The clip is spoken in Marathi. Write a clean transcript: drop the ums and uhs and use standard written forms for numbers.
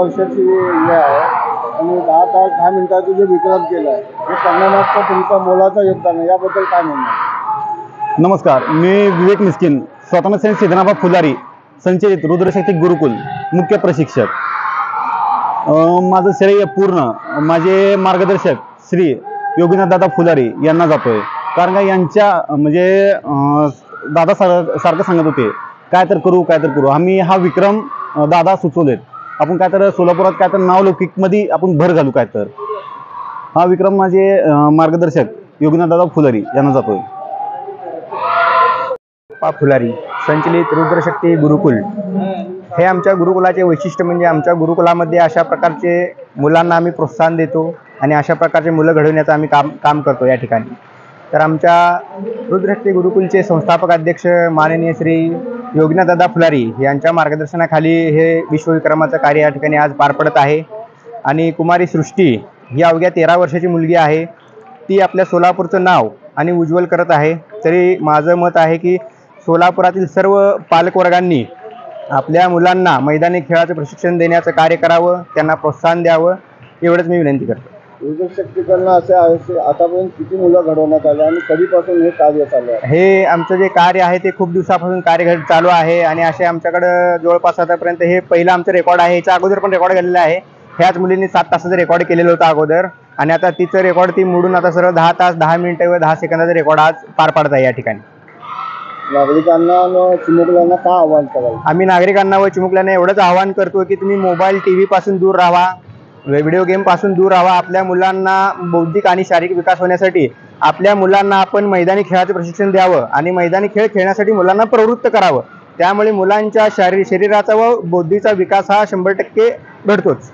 वर्षाची हे आहे आणि 10 तास 10 मिनिटाचा जो विक्रम केला आहे हे करण्यामागचं तुमचा मोलाचा योगदान आहे, याबद्दल काय म्हणणार? नमस्कार, मी विवेक मिस्किन, स्वतंत्र सैनिक सिद्धनाबा फुलारी संचलित रुद्रशक्ती गुरुकुल मुख्य प्रशिक्षक. माझं श्रेय पूर्ण माझे मार्गदर्शक श्री योगीनाथ दादा फुलारी यांना जातोय. कारण का यांच्या म्हणजे दादा सारखं सांगत होते काय तर करू. आम्ही हा विक्रम दादा सुचवलेत. आपण काय तर सोलापुरात काय तर नावलौकिकमध्ये आपण भर घालू. काय तर हा विक्रम माझे मार्गदर्शक योगीनाथ दादा फुलारी यांना जातोय. फुलारी संचलित रुद्रशक्ती गुरुकुल हे आमच्या गुरुकुलाचे वैशिष्ट्य म्हणजे आमच्या गुरुकुलामध्ये अशा प्रकारचे मुलांना आम्ही प्रोत्साहन देतो आणि अशा प्रकारचे मुलं घडवण्याचं आम्ही काम करतो या ठिकाणी. तर आमच्या रुद्रशक्ती गुरुकुलचे संस्थापक अध्यक्ष माननीय श्री योगीनाथ दादा फुलारी यांच्या मार्गदर्शनाखाली हे विश्वविक्रमाचं कार्य या ठिकाणी आज पार पडत आहे. आणि कुमारी सृष्टी ही अवघ्या 13 वर्षाची मुलगी आहे. ती आपल्या सोलापूरचं नाव आणि उज्ज्वल करत आहे. तरी माझं मत आहे की सोलापुरातील सर्व पालकवर्गांनी आपल्या मुलांना मैदानी खेळाचं प्रशिक्षण देण्याचं कार्य करावं, त्यांना प्रोत्साहन द्यावं, एवढंच मी विनंती करतो. रुद्रशक्तीकडनं असे आहे आतापर्यंत किती मुलं घडवण्यात आले आणि कधीपासून हे कार्य चालू आहे? हे आमचं जे कार्य आहे ते खूप दिवसापासून कार्य चालू आहे आणि असे आमच्याकडं जवळपास आतापर्यंत हे पहिलं आमचं रेकॉर्ड आहे. याच्या अगोदर पण रेकॉर्ड केलेलं आहे. ह्याच मुलींनी 7 तासाचं रेकॉर्ड केलेलं होतं अगोदर आणि आता तिचं रेकॉर्ड ती मोडून आता सरळ 10 तास 10 मिनिटं व 10 सेकंदाचं रेकॉर्ड आज पार पाडत आहे या ठिकाणी. नागरिकांना व चिमुकल्यांना काय आव्हान कराल? आम्ही नागरिकांना व चिमुकल्यांना एवढंच आवाहन करतो की तुम्ही मोबाईल TV पासून दूर राहा, व्हिडिओ गेम पासून दूर राहा. आपल्या मुलांना बौद्धिक आणि शारीरिक विकास होण्यासाठी आपल्या मुलांना आपण मैदानी खेळाचं प्रशिक्षण द्यावं आणि मैदानी खेळ खेळण्यासाठी मुलांना प्रवृत्त करावं. त्यामुळे मुलांच्या शरीराचा व बौद्धिकचा विकास हा 100% घडतोच.